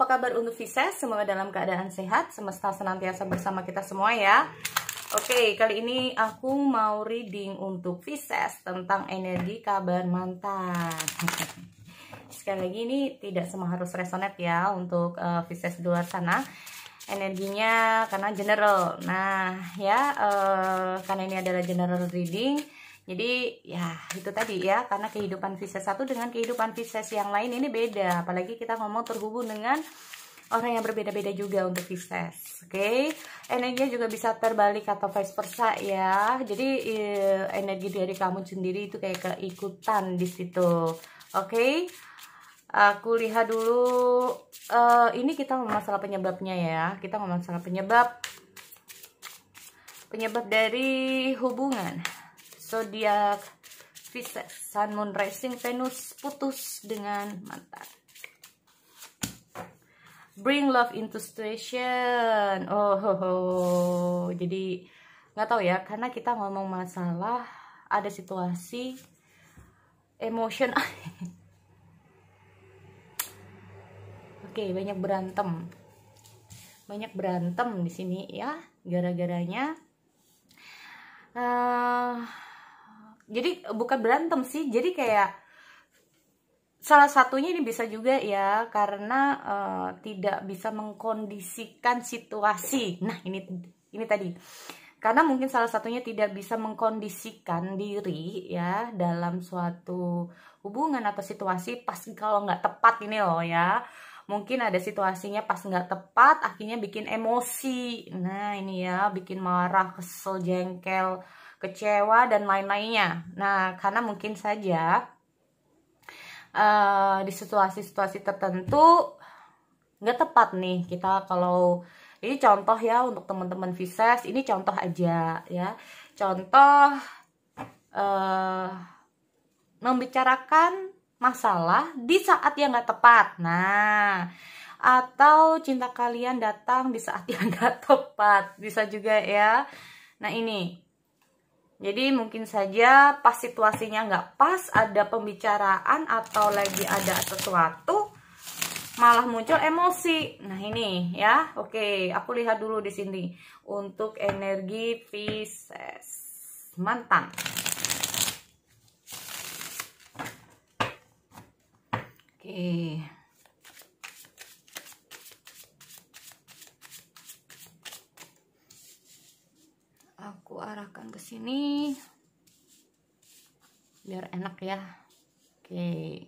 apa kabar untuk Pisces? Semoga dalam keadaan sehat, semesta senantiasa bersama kita semua ya. Oke, kali ini aku mau reading untuk Pisces tentang energi kabar mantan. Sekali lagi ini tidak semua harus resonate ya untuk Pisces di luar sana. Energinya karena general. Nah ya, karena ini adalah general reading, jadi ya itu tadi ya, karena kehidupan Pisces satu dengan kehidupan Pisces yang lain ini beda. Apalagi kita ngomong terhubung dengan orang yang berbeda-beda juga untuk Pisces. Oke, energinya juga bisa terbalik atau vice versa ya. Jadi energi dari kamu sendiri itu kayak keikutan di situ. Oke, aku lihat dulu. Ini kita ngomong masalah penyebabnya ya. Kita ngomong masalah penyebab dari hubungan zodiak Pisces, Sun, Moon, Rising, Venus putus dengan mantan. Bring love into situation. Jadi nggak tahu ya, karena kita ngomong masalah ada situasi emotion. Oke, banyak berantem di sini ya, gara-garanya. Jadi bukan berantem sih, jadi kayak salah satunya ini bisa juga ya karena tidak bisa mengkondisikan situasi. Nah ini tadi, karena mungkin salah satunya tidak bisa mengkondisikan diri ya dalam suatu hubungan atau situasi pas kalau nggak tepat ini loh ya. Mungkin ada situasinya pas nggak tepat akhirnya bikin emosi. Nah ini ya, bikin marah, kesel, jengkel, kecewa dan lain-lainnya. Nah karena mungkin saja di situasi-situasi tertentu nggak tepat nih kita. Kalau ini contoh ya untuk teman-teman Pisces, ini contoh aja ya, contoh membicarakan masalah di saat yang nggak tepat. Nah, atau cinta kalian datang di saat yang nggak tepat, bisa juga ya. Nah ini, jadi mungkin saja pas situasinya nggak pas, ada pembicaraan atau lagi ada sesuatu, malah muncul emosi. Nah ini ya, oke, aku lihat dulu di sini untuk energi Pisces mantan. Oke. Aku arahkan ke sini biar enak ya. Oke.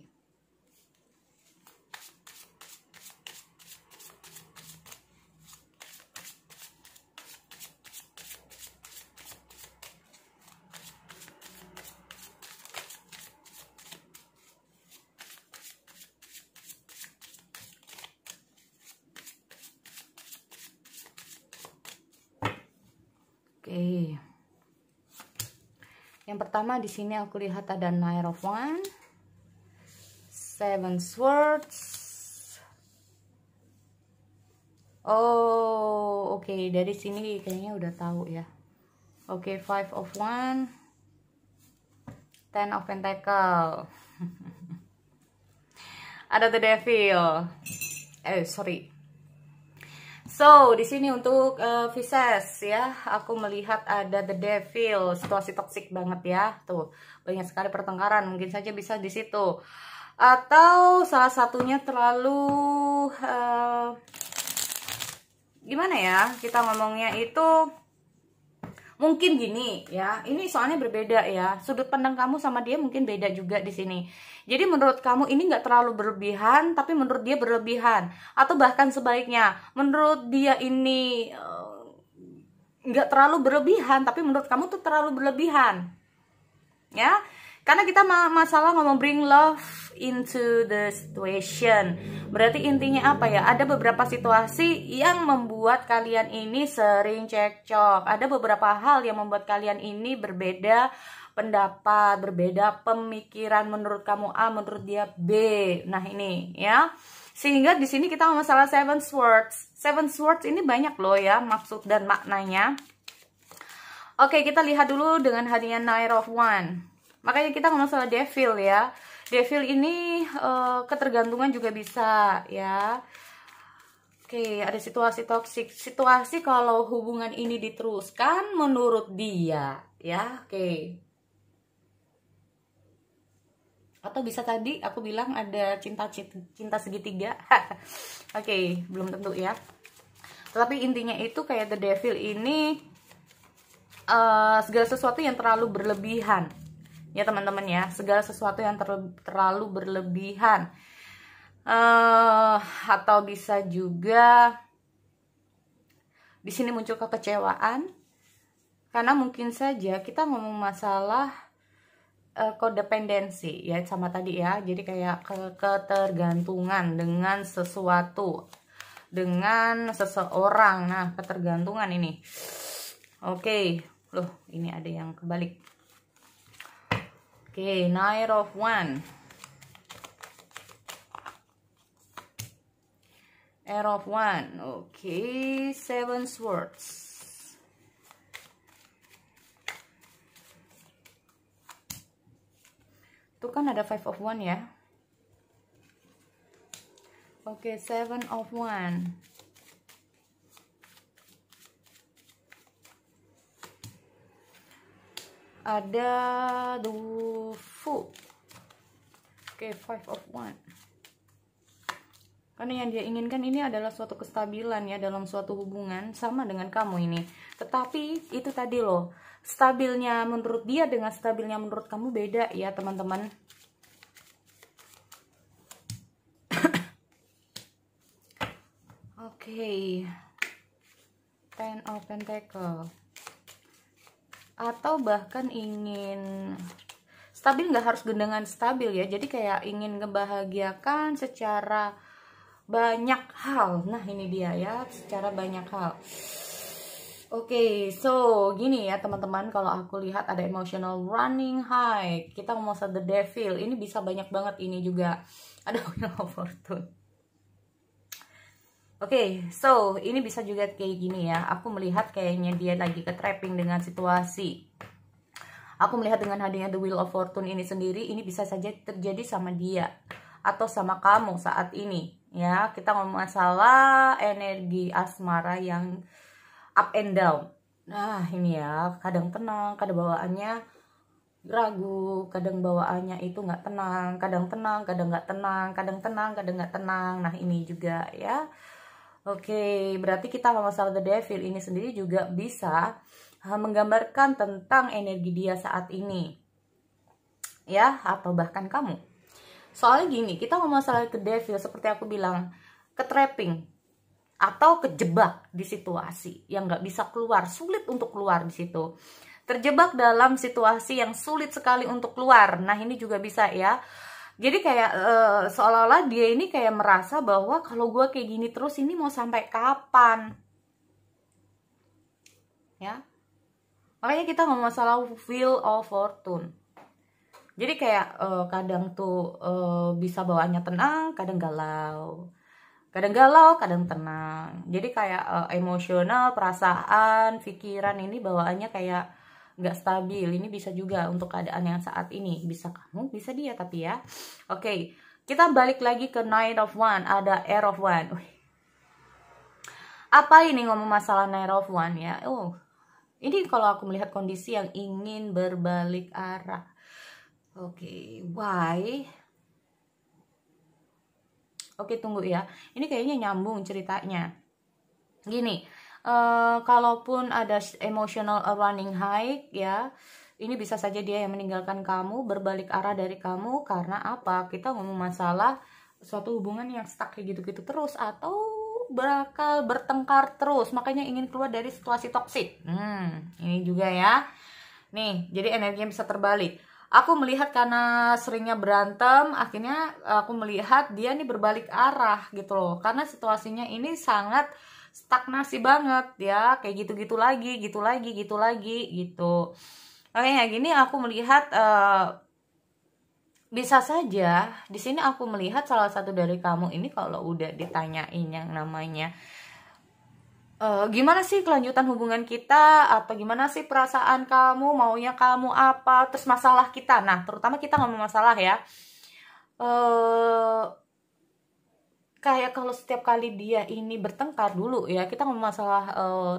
Oke. Yang pertama di sini aku lihat ada Knight of Wands, Seven Swords. Oh, oke, dari sini kayaknya udah tahu ya. Oke, Five of Wands, Ten of Pentacle. Ada The Devil. Sorry. So, di sini untuk Pisces ya, aku melihat ada The Devil, situasi toksik banget ya. Tuh, banyak sekali pertengkaran, mungkin saja bisa di situ. Atau salah satunya terlalu gimana ya? Kita ngomongnya itu mungkin gini ya. Ini soalnya berbeda ya. Sudut pandang kamu sama dia mungkin beda juga di sini. Jadi menurut kamu ini nggak terlalu berlebihan, tapi menurut dia berlebihan. Atau bahkan sebaliknya, menurut dia ini nggak terlalu berlebihan, tapi menurut kamu tuh terlalu berlebihan. Ya, karena kita masalah ngomong bring love into the situation. Berarti intinya apa ya? Ada beberapa situasi yang membuat kalian ini sering cekcok. Ada beberapa hal yang membuat kalian ini berbeda pendapat, berbeda pemikiran. Menurut kamu A, menurut dia B. Nah ini ya, sehingga di sini kita masalah Seven Swords. Seven Swords ini banyak loh ya maksud dan maknanya. Oke, kita lihat dulu dengan hadiah Knight of Wands. Makanya kita ngomong soal Devil ya. Devil ini ketergantungan juga bisa ya. Oke, ada situasi toksik. Situasi kalau hubungan ini diteruskan menurut dia, ya. Oke. Atau bisa tadi aku bilang ada cinta segitiga. Oke, belum tentu ya. Tetapi intinya itu kayak the devil ini segala sesuatu yang terlalu berlebihan. Ya teman-teman ya, segala sesuatu yang terlalu berlebihan. Atau bisa juga di sini muncul kekecewaan karena mungkin saja kita ngomong masalah kodependensi ya sama tadi ya, jadi kayak ketergantungan dengan sesuatu, dengan seseorang. Nah, ketergantungan ini. Oke, loh ini ada yang kebalik. Oke, Knight of Wands, Air of Wands. Oke, Seven Swords. Itu kan ada Five of Wands ya. Oke, Seven of Wands. Ada the Fool. Oke, Five of Wands. Karena yang dia inginkan ini adalah suatu kestabilan ya dalam suatu hubungan sama dengan kamu ini. Tetapi itu tadi loh, stabilnya menurut dia dengan stabilnya menurut kamu beda ya teman-teman. Oke. Ten of Pentacle. Atau bahkan ingin stabil, nggak harus gendangan stabil ya. Jadi kayak ingin ngebahagiakan secara banyak hal. Nah ini dia ya, secara banyak hal. Oke, so gini ya teman-teman, kalau aku lihat ada emotional running high. Kita ngomong soal the devil, ini bisa banyak banget ini juga. Ada Wheel of Fortune. Oke, so ini bisa juga kayak gini ya. Aku melihat kayaknya dia lagi ke-trapping dengan situasi. Aku melihat dengan hadirnya the Wheel of Fortune ini sendiri, ini bisa saja terjadi sama dia atau sama kamu saat ini. Ya, kita ngomong masalah energi asmara yang up and down. Nah, ini ya, kadang tenang, kadang bawaannya ragu, kadang bawaannya itu nggak tenang, kadang nggak tenang, kadang tenang, kadang nggak tenang. Nah, ini juga ya. Oke, berarti kita ngomong masalah the devil ini sendiri juga bisa menggambarkan tentang energi dia saat ini. Ya, atau bahkan kamu. Soalnya gini, kita ngomong masalah the devil seperti aku bilang, ke-trapping atau kejebak di situasi yang nggak bisa keluar, sulit untuk keluar di situ. Terjebak dalam situasi yang sulit sekali untuk keluar. Nah, ini juga bisa ya. Jadi kayak seolah-olah dia ini kayak merasa bahwa kalau gue kayak gini terus ini mau sampai kapan? Ya. Makanya kita ngomong masalah Wheel of Fortune. Jadi kayak kadang tuh bisa bawaannya tenang, kadang galau. Kadang galau, kadang tenang. Jadi kayak emosional, perasaan, pikiran ini bawaannya kayak nggak stabil. Ini bisa juga untuk keadaan yang saat ini. Bisa kamu, bisa dia tapi ya. Oke, kita balik lagi ke Knight of Wands. Ada Air of Wands. Apa ini ngomong masalah Knight of Wands ya? Oh, ini kalau aku melihat kondisi yang ingin berbalik arah. Oke, why? Oke, tunggu ya. Ini kayaknya nyambung ceritanya. Gini, kalaupun ada emotional running high ya, ini bisa saja dia yang meninggalkan kamu, berbalik arah dari kamu karena apa? Kita ngomong masalah suatu hubungan yang stuck kayak gitu-gitu terus atau bakal bertengkar terus, makanya ingin keluar dari situasi toksik. Ini juga ya. Nih, jadi energinya bisa terbalik. Aku melihat karena seringnya berantem, akhirnya aku melihat dia nih berbalik arah gitu loh. Karena situasinya ini sangat stagnasi banget ya, kayak gitu-gitu lagi, gitu lagi, gitu lagi, gitu. Makanya gini aku melihat bisa saja di sini aku melihat salah satu dari kamu ini kalau udah ditanyain yang namanya gimana sih kelanjutan hubungan kita, atau gimana sih perasaan kamu, maunya kamu apa, terus masalah kita. Nah, terutama kita ngomong masalah ya. kayak kalau setiap kali dia ini bertengkar dulu ya, kita ngomong masalah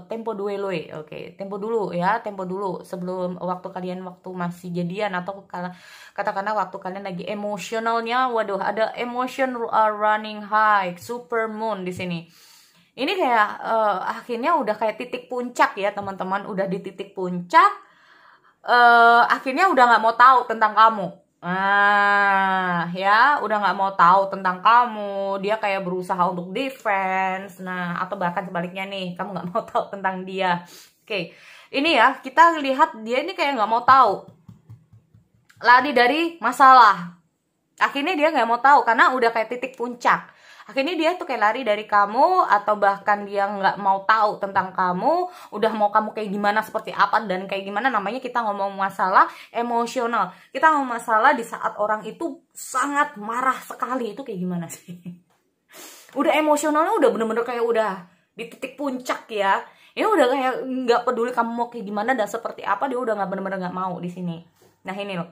tempo duelo, oke, tempo dulu ya, tempo dulu sebelum waktu kalian waktu masih jadian, atau katakanlah waktu kalian lagi emosionalnya, waduh, ada emotion running high, super moon di sini. Ini kayak akhirnya udah kayak titik puncak ya teman-teman, udah di titik puncak, akhirnya udah nggak mau tahu tentang kamu. Nah, ya udah nggak mau tahu tentang kamu, dia kayak berusaha untuk defense. Nah, atau bahkan sebaliknya nih, kamu nggak mau tahu tentang dia. Oke, ini ya kita lihat dia ini kayak nggak mau tahu, lari dari masalah. Akhirnya dia nggak mau tahu karena udah kayak titik puncak. Akhirnya dia tuh kayak lari dari kamu, atau bahkan dia nggak mau tahu tentang kamu, udah mau kamu kayak gimana, seperti apa, dan kayak gimana. Namanya kita ngomong masalah emosional. Kita ngomong masalah di saat orang itu sangat marah sekali, itu kayak gimana sih? Udah emosionalnya udah bener-bener kayak udah di titik puncak ya. Ya udah kayak nggak peduli kamu mau kayak gimana dan seperti apa, dia udah nggak bener-bener nggak mau di sini. Nah ini loh.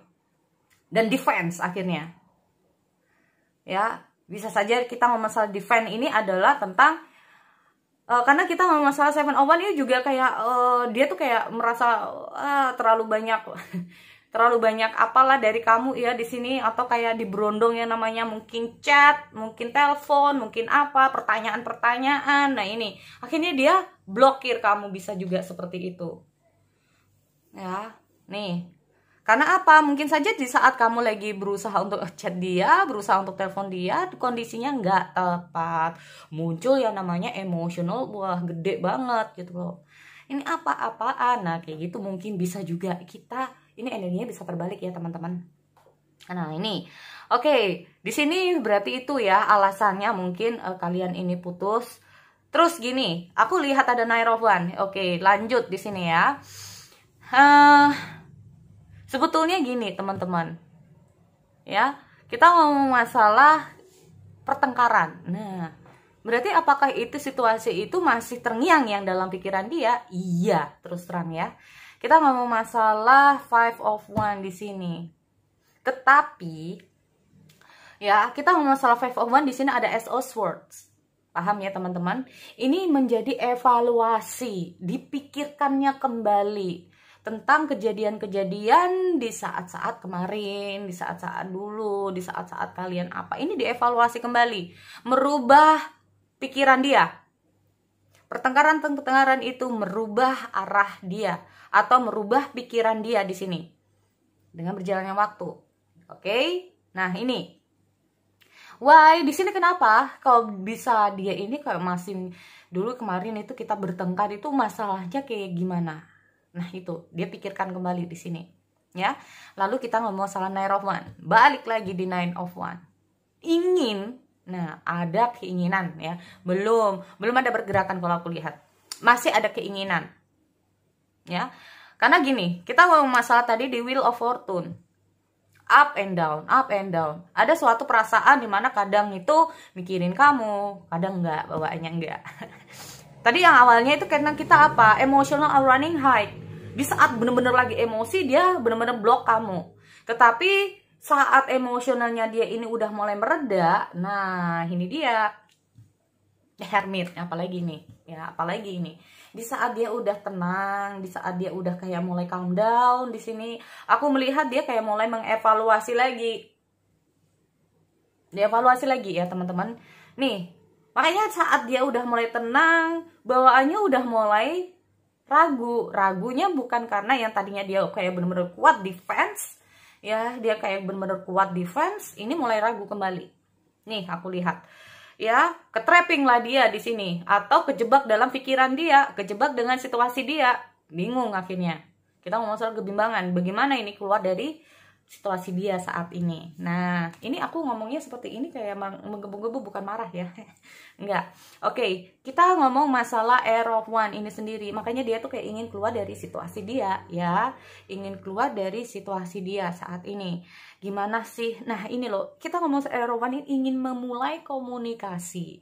Dan defense akhirnya. Ya, bisa saja kita ngomong masalah defense ini adalah tentang karena kita ngomong masalah Seven of Wands ini juga kayak dia tuh kayak merasa terlalu banyak terlalu banyak apalah dari kamu ya di sini, atau kayak diberondong yang namanya mungkin chat, mungkin telepon, mungkin apa, pertanyaan-pertanyaan. Nah ini akhirnya dia blokir kamu, bisa juga seperti itu ya. Nih, karena apa? Mungkin saja di saat kamu lagi berusaha untuk chat dia, berusaha untuk telepon dia, kondisinya nggak tepat, muncul yang namanya emosional, wah gede banget gitu loh. Ini apa-apaan? Nah kayak gitu mungkin bisa juga kita, ini energinya bisa terbalik ya teman-teman. Nah ini, oke, di sini berarti itu ya alasannya mungkin kalian ini putus. Terus gini, aku lihat ada Nine of Wands. Oke, lanjut di sini ya. Sebetulnya gini teman-teman, ya kita ngomong masalah pertengkaran. Nah, berarti apakah itu situasi itu masih terngiang-ngiang dalam pikiran dia? Iya, terus terang ya. Kita ngomong masalah Five of Wands di sini. Tetapi, ya kita ngomong masalah Five of Wands di sini ada Ace of Swords. Paham ya teman-teman? Ini menjadi evaluasi, dipikirkannya kembali tentang kejadian-kejadian di saat-saat kemarin, di saat-saat dulu, di saat-saat kalian apa. Ini dievaluasi kembali, merubah pikiran dia. Pertengkaran itu merubah arah dia atau merubah pikiran dia di sini dengan berjalannya waktu. Oke? Nah, ini. Why? Di sini kenapa? Kalau bisa dia ini kayak masih dulu kemarin itu kita bertengkar itu masalahnya kayak gimana? Nah itu dia pikirkan kembali di sini ya. Lalu kita ngomong masalah Nine of Wands, balik lagi di Nine of Wands. Ingin, nah ada keinginan ya, belum ada pergerakan. Kalau aku lihat masih ada keinginan ya, karena gini, kita ngomong masalah tadi di Wheel of Fortune, up and down, up and down. Ada suatu perasaan dimana kadang itu mikirin kamu, kadang enggak, bawaannya enggak. Tadi yang awalnya itu karena kita apa? Emotional running high. Di saat bener-bener lagi emosi, dia bener-bener blok kamu. Tetapi saat emosionalnya dia ini udah mulai mereda, nah ini dia Hermit, apalagi nih ya, apalagi ini. Di saat dia udah tenang, di saat dia udah kayak mulai calm down, di sini aku melihat dia kayak mulai mengevaluasi lagi. Dievaluasi lagi ya teman-teman. Nih, makanya saat dia udah mulai tenang, bawaannya udah mulai ragunya bukan karena yang tadinya dia kayak bener-bener kuat defense ya, dia kayak bener-bener kuat defense, ini mulai ragu kembali. Nih aku lihat ya, ketrapping lah dia di sini, atau kejebak dalam pikiran dia, kejebak dengan situasi dia, bingung akhirnya. Kita ngomong soal kebimbangan, bagaimana ini keluar dari situasi dia saat ini. Nah, ini aku ngomongnya seperti ini kayak menggebu-gebu, bukan marah ya. Enggak. Oke, kita ngomong masalah Air of Wands ini sendiri. Makanya dia tuh kayak ingin keluar dari situasi dia ya. Ingin keluar dari situasi dia saat ini. Gimana sih? Nah, ini loh. Kita ngomong Air of Wands ini ingin memulai komunikasi.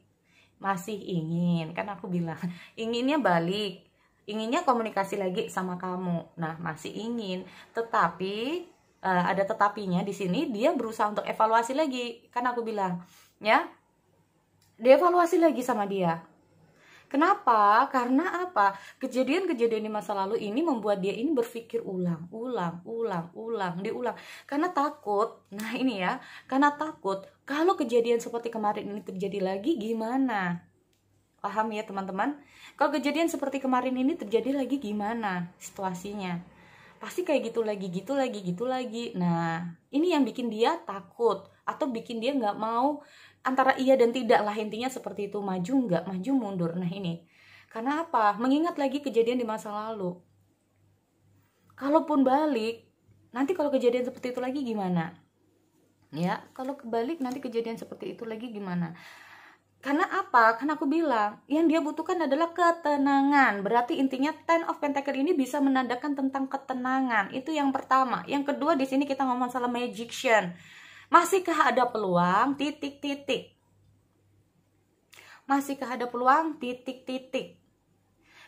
Masih ingin. Kan aku bilang, inginnya balik. Inginnya komunikasi lagi sama kamu. Nah, masih ingin. Tetapi ada tetapinya di sini, dia berusaha untuk evaluasi lagi, kan aku bilang ya. Dievaluasi lagi sama dia. Kenapa? Karena apa? Kejadian-kejadian di masa lalu ini membuat dia ini berpikir ulang, diulang. Karena takut, nah ini ya, karena takut kalau kejadian seperti kemarin ini terjadi lagi gimana? Paham ya teman-teman? Kalau kejadian seperti kemarin ini terjadi lagi gimana situasinya? Pasti kayak gitu lagi. Nah, ini yang bikin dia takut atau bikin dia nggak mau, antara iya dan tidak lah, intinya seperti itu. Maju nggak, maju mundur. Nah ini, karena apa? Mengingat lagi kejadian di masa lalu. Kalaupun balik, nanti kalau kejadian seperti itu lagi gimana? Ya, kalau kebalik nanti kejadian seperti itu lagi gimana? Karena apa? Kan aku bilang, yang dia butuhkan adalah ketenangan. Berarti intinya Ten of Pentacle ini bisa menandakan tentang ketenangan. Itu yang pertama. Yang kedua, di sini kita ngomong masalah Magician. Masihkah ada peluang? Titik-titik. Masihkah ada peluang? Titik-titik.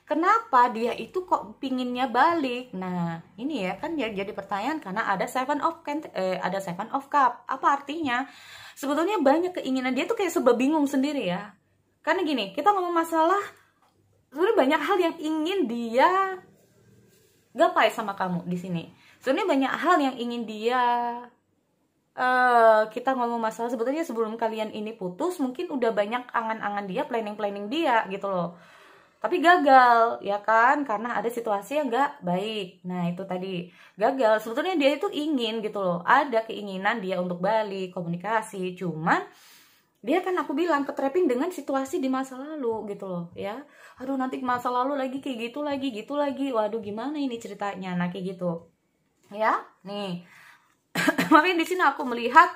Kenapa dia itu kok pinginnya balik? Nah, ini ya kan jadi pertanyaan karena ada Seven of Cup. Apa artinya? Sebetulnya banyak keinginan dia tuh kayak serba bingung sendiri ya. Karena gini, kita ngomong masalah sebenarnya banyak hal yang ingin dia gapai sama kamu di sini. Sebenarnya banyak hal yang ingin dia kita ngomong masalah sebetulnya sebelum kalian ini putus mungkin udah banyak angan-angan dia, planning dia gitu loh. Tapi gagal, ya kan? Karena ada situasi yang gak baik. Nah, itu tadi. Gagal. Sebetulnya dia itu ingin gitu loh. Ada keinginan dia untuk balik, komunikasi. Cuman, dia kan aku bilang, ketrapping dengan situasi di masa lalu gitu loh. Ya, aduh nanti masa lalu lagi kayak gitu lagi. Waduh, gimana ini ceritanya? Nah, kayak gitu. Ya, nih. Makanya di sini aku melihat,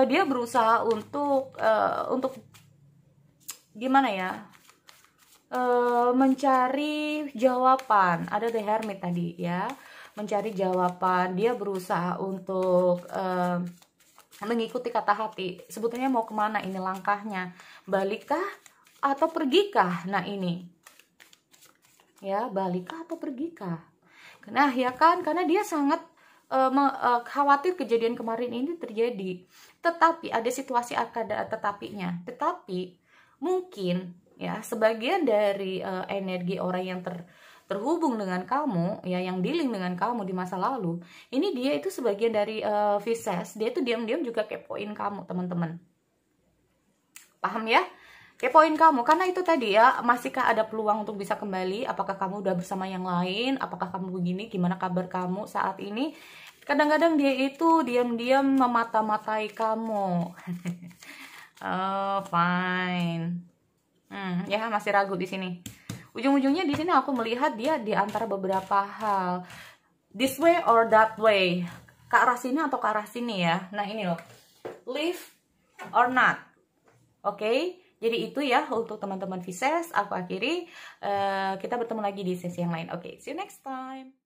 dia berusaha untuk gimana ya? Mencari jawaban. Ada The Hermit tadi ya, mencari jawaban. Dia berusaha untuk mengikuti kata hati. Sebetulnya mau kemana ini langkahnya? Balikkah atau pergikah? Nah ini ya, balikkah atau pergikah? Nah ya kan, karena dia sangat khawatir kejadian kemarin ini terjadi. Tetapi ada situasi ada tetapinya. Tetapi mungkin ya sebagian dari energi orang yang terhubung dengan kamu ya, yang dealing dengan kamu di masa lalu ini, dia itu sebagian dari Pisces. Dia itu diam-diam juga kepoin kamu teman-teman, paham ya? Kepoin kamu karena itu tadi ya, masihkah ada peluang untuk bisa kembali? Apakah kamu udah bersama yang lain? Apakah kamu begini? Gimana kabar kamu saat ini? Kadang-kadang dia itu diam-diam memata-matai kamu. Oh fine. Ya masih ragu di sini. Ujung-ujungnya di sini aku melihat dia di antara beberapa hal, this way or that way, ke arah sini atau ke arah sini ya. Nah ini loh, live or not. Oke, jadi itu ya untuk teman-teman Pisces. Aku akhiri, kita bertemu lagi di sesi yang lain. Oke, see you next time.